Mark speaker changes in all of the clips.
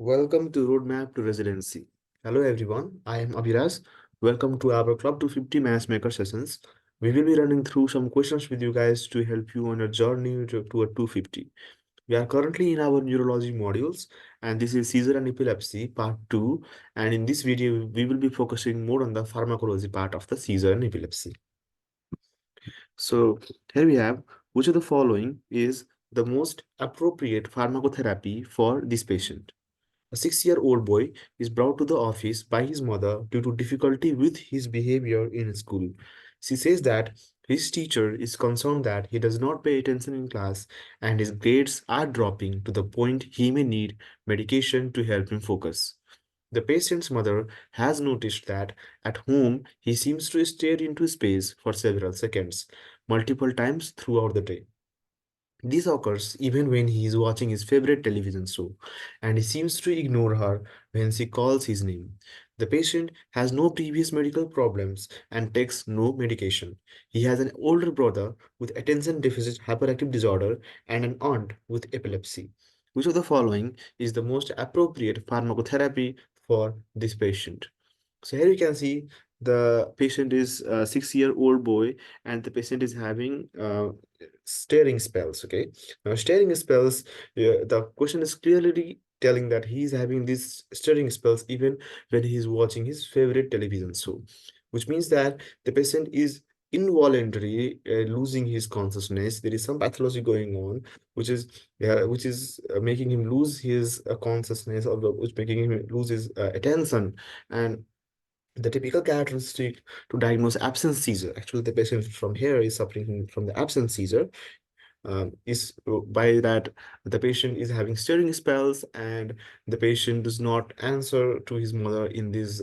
Speaker 1: Welcome to Roadmap to Residency. Hello everyone, I am Abhiraz. Welcome to our Club 250 Matchmaker sessions. We will be running through some questions with you guys to help you on your journey to a 250. We are currently in our neurology modules, and this is Seizure and Epilepsy part 2. And in this video, we will be focusing more on the pharmacology part of the seizure and epilepsy. So here we have which of the following is the most appropriate pharmacotherapy for this patient. A 6-year-old boy is brought to the office by his mother due to difficulty with his behavior in school. She says that his teacher is concerned that he does not pay attention in class and his grades are dropping to the point he may need medication to help him focus. The patient's mother has noticed that at home he seems to stare into space for several seconds, multiple times throughout the day. This occurs even when he is watching his favorite television show, and he seems to ignore her when she calls his name. The patient has no previous medical problems and takes no medication. He has an older brother with attention deficit hyperactive disorder and an aunt with epilepsy. Which of the following is the most appropriate pharmacotherapy for this patient? So here you can see the patient is a 6-year-old boy and the patient is having staring spells. Okay, now staring spells, the question is clearly telling that he's having these staring spells even when he's watching his favorite television show, which means that the patient is involuntarily losing his consciousness. There is some pathology going on which is making him lose his consciousness, or which making him lose his attention. And the typical characteristic to diagnose absence seizure, actually the patient from here is suffering from the absence seizure, is by that the patient is having stirring spells and the patient does not answer to his mother in these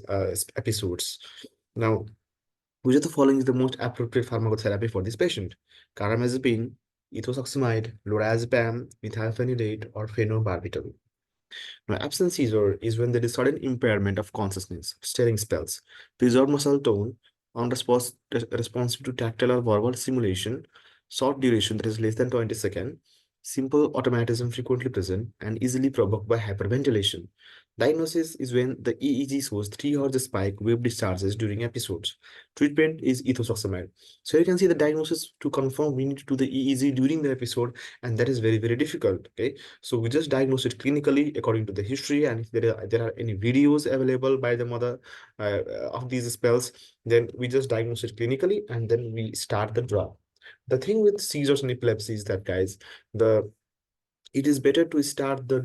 Speaker 1: episodes. Now, which of the following is the most appropriate pharmacotherapy for this patient? Carbamazepine, ethosuximide, lorazepam, methylphenidate, or phenobarbital. Now, absence seizure is when there is sudden impairment of consciousness, staring spells, preserved muscle tone, responsive to tactile or verbal stimulation, short duration that is less than 20 seconds, simple automatism frequently present, and easily provoked by hyperventilation. Diagnosis is when the EEG shows 3 Hz spike wave discharges during episodes. Treatment is ethosuximide. So you can see the diagnosis to confirm we need to do the EEG during the episode, and that is very, very difficult. Okay. So we just diagnose it clinically according to the history, and if there are any videos available by the mother of these spells, then we just diagnose it clinically and then we start the drug. The thing with seizures and epilepsy is that, guys, the it is better to start the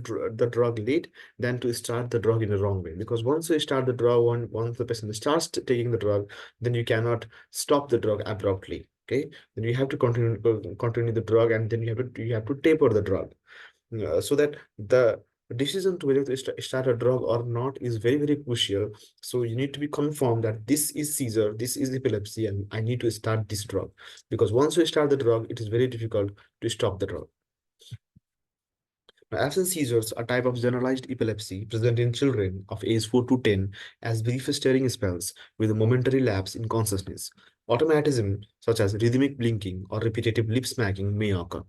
Speaker 1: drug late than to start the drug in the wrong way, because once you start the drug, once the patient starts taking the drug, then you cannot stop the drug abruptly. Okay, then you have to continue the drug, and then you have to taper the drug, so that the decision to whether to start a drug or not is very, very crucial. So you need to be confirmed that this is seizure, this is epilepsy, and I need to start this drug, because once you start the drug, it is very difficult to stop the drug. Now, absence seizures are a type of generalized epilepsy present in children of age 4 to 10 as brief staring spells with a momentary lapse in consciousness. Automatism, such as rhythmic blinking or repetitive lip smacking, may occur.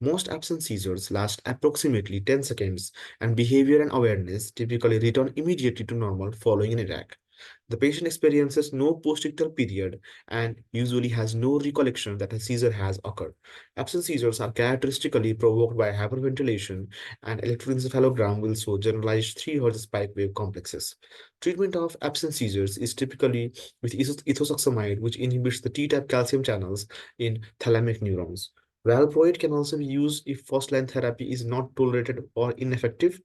Speaker 1: Most absence seizures last approximately 10 seconds, and behavior and awareness typically return immediately to normal following an attack. The patient experiences no post-ictal period and usually has no recollection that a seizure has occurred. Absence seizures are characteristically provoked by hyperventilation, and electroencephalogram will show generalized 3 Hz spike wave complexes. Treatment of absence seizures is typically with ethosuximide, which inhibits the T-type calcium channels in thalamic neurons. Valproate can also be used if first-line therapy is not tolerated or ineffective,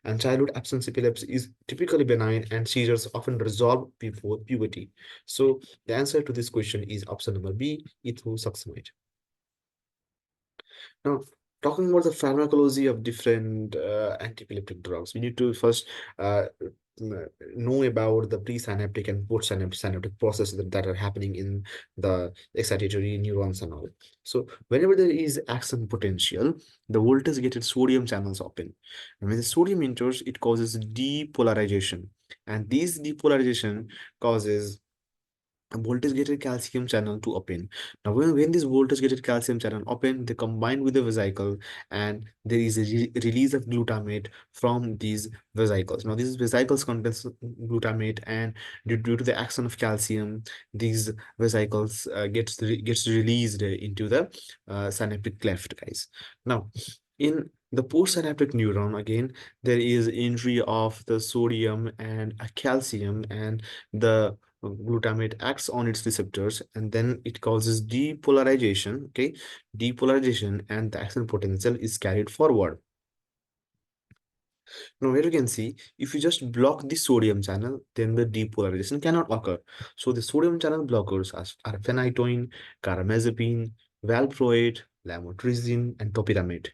Speaker 1: and childhood absence epilepsy is typically benign and seizures often resolve before puberty. So the answer to this question is option number B, ethosuximide. Now, talking about the pharmacology of different antiepileptic drugs, we need to first know about the presynaptic and postsynaptic processes that are happening in the excitatory neurons and all. So whenever there is action potential, the voltage gated sodium channels open. And when the sodium enters, it causes depolarization. And this depolarization causes a voltage gated calcium channel to open. Now, when this voltage gated calcium channel open, they combine with the vesicle, and there is a release of glutamate from these vesicles. Now, these vesicles contains glutamate, and due to the action of calcium, these vesicles gets released into the synaptic cleft, guys. Now, in the postsynaptic neuron, again, there is injury of the sodium and a calcium, and the glutamate acts on its receptors, and then it causes depolarization. Okay, depolarization, and the action potential is carried forward. Now here you can see, if you just block the sodium channel, then the depolarization cannot occur. So the sodium channel blockers are phenytoin, carbamazepine, valproate, lamotrigine, and topiramate.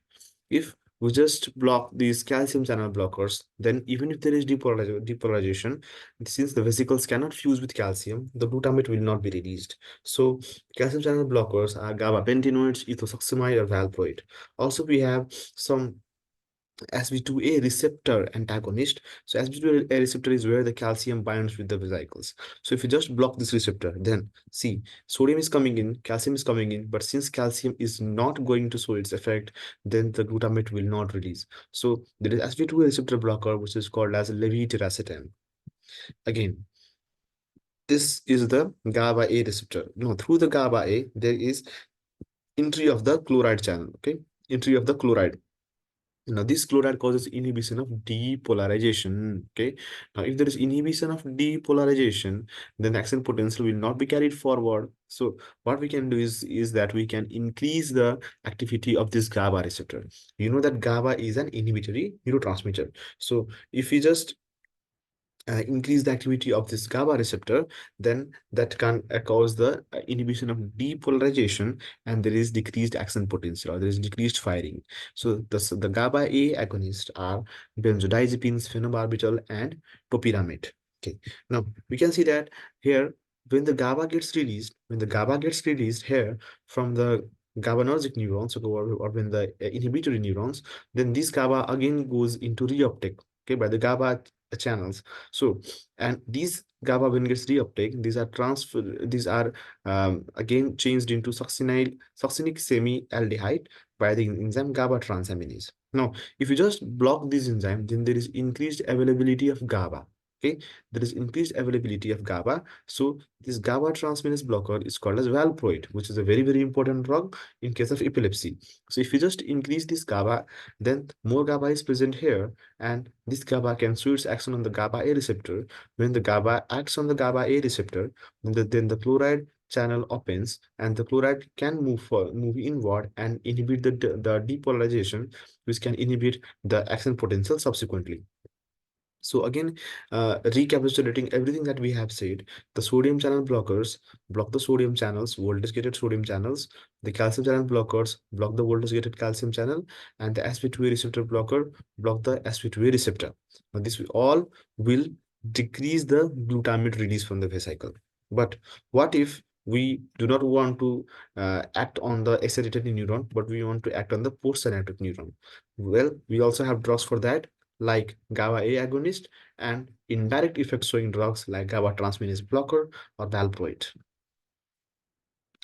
Speaker 1: If we just block these calcium channel blockers, then even if there is depolarization, since the vesicles cannot fuse with calcium, the glutamate will not be released. So calcium channel blockers are gabapentinoids, ethosuximide, or valproate. Also, we have some SV2A receptor antagonist. So SV2A receptor is where the calcium binds with the vesicles. So if you just block this receptor, then see, sodium is coming in, calcium is coming in, but since calcium is not going to show its effect, then the glutamate will not release. So there is SV2A receptor blocker, which is called as levetiracetam. Again, this is the GABA A receptor. No, through the GABA A, there is entry of the chloride channel. Okay, entry of the chloride. Now, this chloride causes inhibition of depolarization. Okay. Now, if there is inhibition of depolarization, then the action potential will not be carried forward. So, what we can do is that we can increase the activity of this GABA receptor. You know that GABA is an inhibitory neurotransmitter. So, if we just increase the activity of this GABA receptor, then that can cause the inhibition of depolarization, and there is decreased action potential, or there is decreased firing. So the GABA A agonists are benzodiazepines, phenobarbital, and topiramate. Okay. Now we can see that here, when the GABA gets released, here from the GABAergic neurons, or when the inhibitory neurons, then this GABA again goes into reuptake, okay, by the GABA channels. So, and these GABA, when gets reuptake, these are again changed into succinic semi-aldehyde by the enzyme GABA transaminase. Now, if you just block this enzyme, then there is increased availability of GABA. Okay, there is increased availability of GABA. So this GABA transferase blocker is called as valproate, which is a very, very important drug in case of epilepsy. So if you just increase this GABA, then more GABA is present here, and this GABA can show its action on the GABA A receptor. When the GABA acts on the GABA A receptor, then the chloride channel opens, and the chloride can move inward and inhibit the depolarization, which can inhibit the action potential subsequently. So again, recapitulating everything that we have said, the sodium channel blockers block the sodium channels, voltage-gated sodium channels. The calcium channel blockers block the voltage-gated calcium channel, and the SV2A receptor blocker block the SV2A receptor. Now, this all will decrease the glutamate release from the vesicle. But what if we do not want to act on the excitatory neuron, but we want to act on the postsynaptic neuron? Well, we also have drugs for that, like GABA A agonist, and indirect effects showing drugs like GABA transferase blocker or valproate.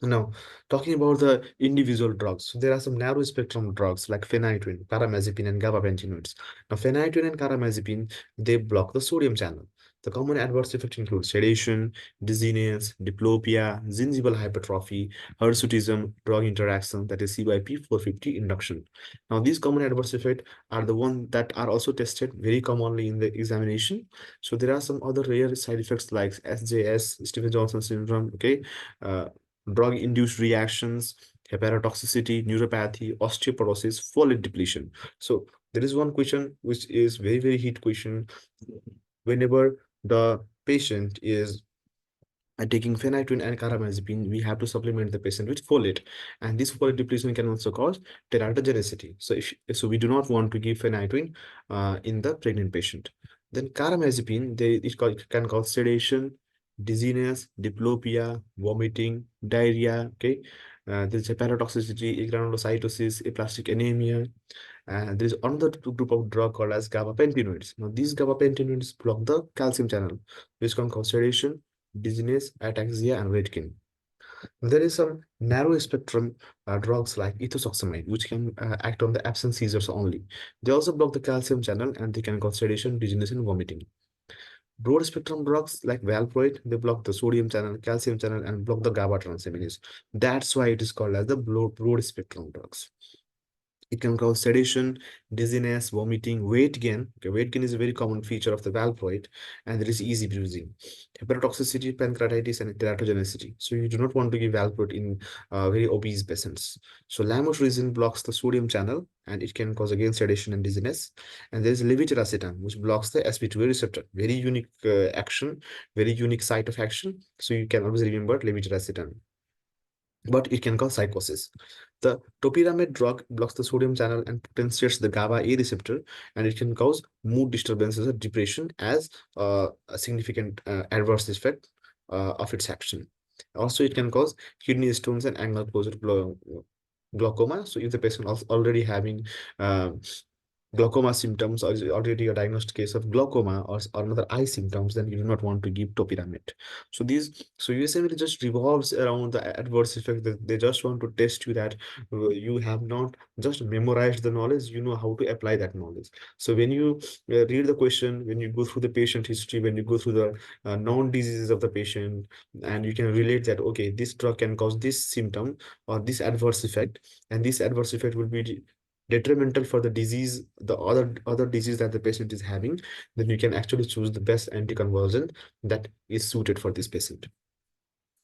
Speaker 1: Now, talking about the individual drugs, so there are some narrow spectrum drugs like phenytoin, carbamazepine, and gabapentinoids. Now, phenytoin and carbamazepine, they block the sodium channel. The common adverse effects include sedation, dizziness, diplopia, gingival hypertrophy, hirsutism, drug interaction, that is CYP450 induction. Now, these common adverse effects are the ones that are also tested very commonly in the examination. So there are some other rare side effects like SJS, Stevens-Johnson syndrome, okay, drug-induced reactions, hepatotoxicity, neuropathy, osteoporosis, folate depletion. So there is one question which is very, very hit question. Whenever the patient is taking phenytoin and carbamazepine, we have to supplement the patient with folate, and this folate depletion can also cause teratogenicity. So we do not want to give phenytoin in the pregnant patient. Then carbamazepine, it can cause sedation, dizziness, diplopia, vomiting, diarrhea. Okay, there's hepatotoxicity, granulocytosis, aplastic anemia. And there is another group of drug called as gabapentinoids. Now, these gabapentinoids block the calcium channel, which can cause sedation, dizziness, ataxia, and weight gain. There is some narrow spectrum drugs like ethosuximide, which can act on the absent seizures only. They also block the calcium channel and they can cause sedation, dizziness, and vomiting. Broad spectrum drugs like valproate, they block the sodium channel, calcium channel, and block the GABA transaminase. That's why it is called as the broad spectrum drugs. It can cause sedation, dizziness, vomiting, weight gain. Okay, weight gain is a very common feature of the valproate, and there is easy bruising, hepatotoxicity, pancreatitis, and teratogenicity. So you do not want to give valproate in very obese patients. So lamotrigine blocks the sodium channel, and it can cause again sedation and dizziness. And there is levetiracetam, which blocks the sp2a receptor. Very unique action, very unique site of action. So you can always remember levetiracetam, but it can cause psychosis. The topiramate drug blocks the sodium channel and potentiates the GABA A receptor, and it can cause mood disturbances or depression as a significant adverse effect of its action. Also, it can cause kidney stones and angle-closure glaucoma. So, if the patient is already having uh, glaucoma symptoms or is already a diagnosed case of glaucoma or another eye symptoms, then you do not want to give topiramate. So USMLE just revolves around the adverse effect that they just want to test you that you have not just memorized the knowledge, you know how to apply that knowledge. So when you read the question, when you go through the patient history, when you go through the known diseases of the patient, and you can relate that, okay, this drug can cause this symptom or this adverse effect, and this adverse effect will be detrimental for the disease, the other disease that the patient is having, then you can actually choose the best anticonvulsant that is suited for this patient.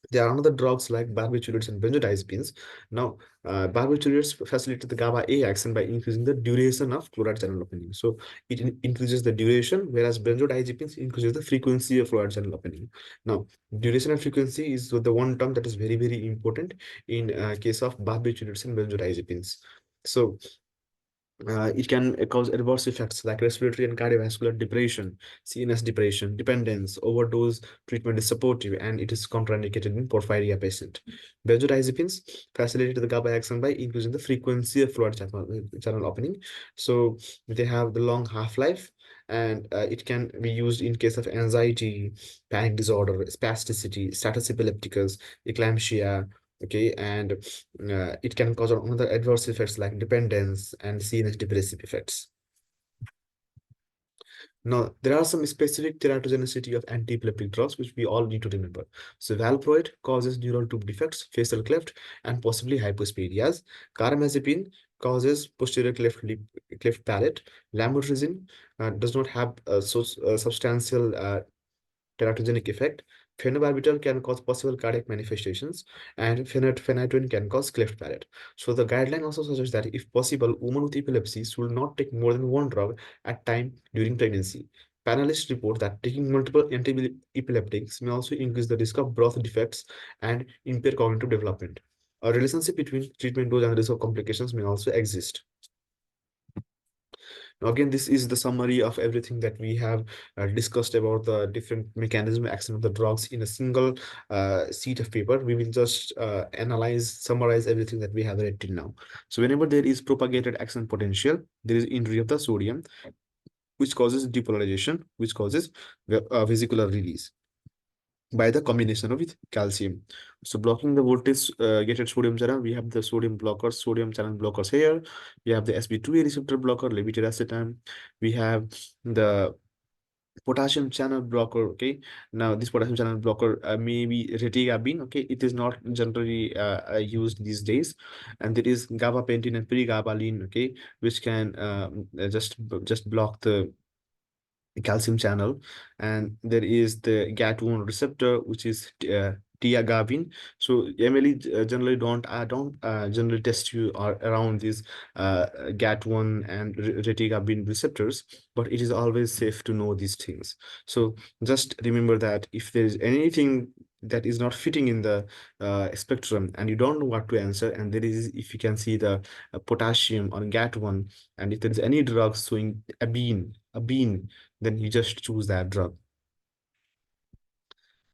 Speaker 1: There are other drugs like barbiturates and benzodiazepines. Now, barbiturates facilitate the GABA A action by increasing the duration of chloride channel opening. So it increases the duration, whereas benzodiazepines increases the frequency of chloride channel opening. Now, duration and frequency is the one term that is very, very important in case of barbiturates and benzodiazepines. So it can cause adverse effects like respiratory and cardiovascular depression, CNS depression, dependence, overdose treatment is supportive, and it is contraindicated in porphyria patient. Benzodiazepines facilitate the GABA action by increasing the frequency of fluid channel opening. So they have the long half-life, and it can be used in case of anxiety, panic disorder, spasticity, status epilepticus, eclampsia, okay, and it can cause other adverse effects like dependence and CNS depressive effects. Now, there are some specific teratogenicity of anti-epileptic drugs which we all need to remember. So, valproate causes neural tube defects, facial cleft, and possibly hypospadias. Carbamazepine causes posterior cleft palate. Lamotrigine does not have substantial teratogenic effect. Phenobarbital can cause possible cardiac manifestations, and phenytoin can cause cleft palate. So the guideline also suggests that if possible, women with epilepsy should not take more than one drug at time during pregnancy. Panelists report that taking multiple anti-epileptics may also increase the risk of birth defects and impair cognitive development. A relationship between treatment dose and risk of complications may also exist. Now, again, this is the summary of everything that we have discussed about the different mechanism action of the drugs in a single sheet of paper. We will just summarize everything that we have read till now. So whenever there is propagated action potential, there is injury of the sodium, which causes depolarization, which causes vesicular release by the combination of with calcium. So blocking the voltage gated sodium channel, we have the sodium blockers, sodium channel blockers here. We have the sp2a receptor blocker, levetiracetam. We have the potassium channel blocker. Okay, now this potassium channel blocker may be retigabine. Okay, it is not generally used these days. And there is gabapentin and pregabalin. Okay, which can just block the calcium channel. And there is the GAT1 receptor, which is tiagabine. So MLE generally don't generally test you around these GAT1 and retigabine receptors, but it is always safe to know these things. So just remember that if there is anything that is not fitting in the spectrum and you don't know what to answer, and there is, if you can see the potassium or GAT1, and if there is any drug showing a bean, then you just choose that drug.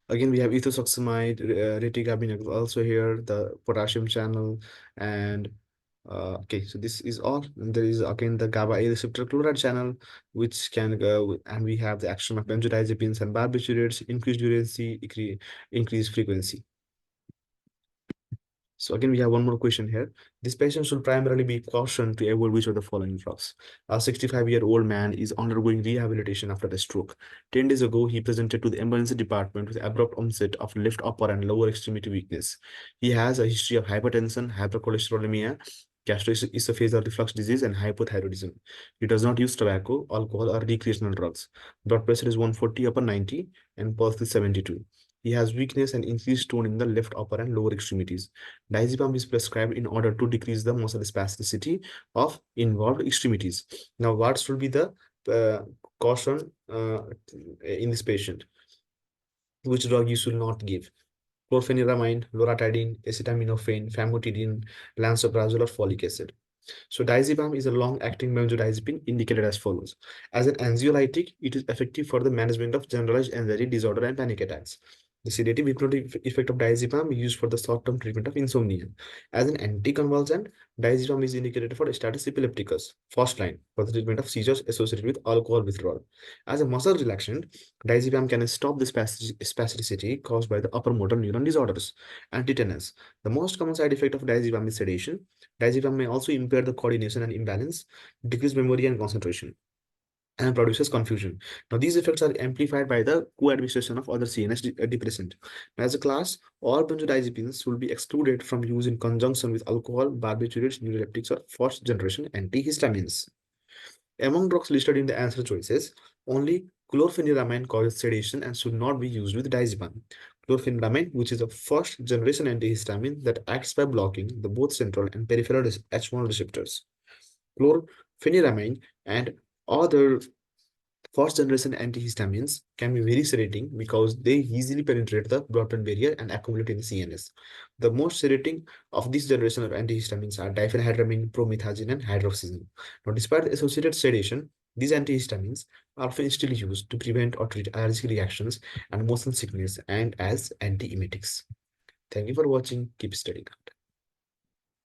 Speaker 1: Again, we have ethosuximide, retigabine also here, the potassium channel, and Okay, so this is all. And there is again the GABA A receptor chloride channel, which can go, and we have the action of benzodiazepines and barbiturates, increased urgency, increased frequency. So again, we have one more question here. This patient should primarily be cautioned to avoid which of the following drugs. A 65-year-old man is undergoing rehabilitation after a stroke. 10 days ago, he presented to the emergency department with abrupt onset of left upper and lower extremity weakness. He has a history of hypertension, hypercholesterolemia, gastroesophageal reflux disease, and hypothyroidism. He does not use tobacco, alcohol, or recreational drugs. Blood pressure is 140 upper 90 and pulse is 72. He has weakness and increased tone in the left upper and lower extremities. Diazepam is prescribed in order to decrease the muscle spasticity of involved extremities. Now, what should be the caution in this patient? Which drug you should not give? Chlorpheniramine, loratadine, acetaminophen, famotidine, lansoprazole, or folic acid. So diazepam is a long-acting benzodiazepine indicated as follows. As an anxiolytic, it is effective for the management of generalized anxiety disorder and panic attacks. The sedative hypnotic effect of diazepam is used for the short-term treatment of insomnia. As an anticonvulsant, diazepam is indicated for status epilepticus, first line, for the treatment of seizures associated with alcohol withdrawal. As a muscle relaxant, diazepam can stop the spasticity caused by the upper motor neuron disorders. Anti-tenants. The most common side effect of diazepam is sedation. Diazepam may also impair the coordination and imbalance, decrease memory and concentration, and produces confusion. Now, these effects are amplified by the co-administration of other CNS depressant. Now, as a class, all benzodiazepines will be excluded from use in conjunction with alcohol, barbiturates, neuroleptics, or first-generation antihistamines. Among drugs listed in the answer choices, only chlorpheniramine causes sedation and should not be used with diazepam. Chlorpheniramine, which is a first-generation antihistamine that acts by blocking the both central and peripheral H1 receptors. Chlorpheniramine and other first generation antihistamines can be very sedating because they easily penetrate the blood-brain barrier and accumulate in the CNS. The most sedating of this generation of antihistamines are diphenhydramine, promethazine, and hydroxyzine. Now, despite the associated sedation, these antihistamines are often still used to prevent or treat allergic reactions and motion sickness and as antiemetics. Thank you for watching. Keep studying.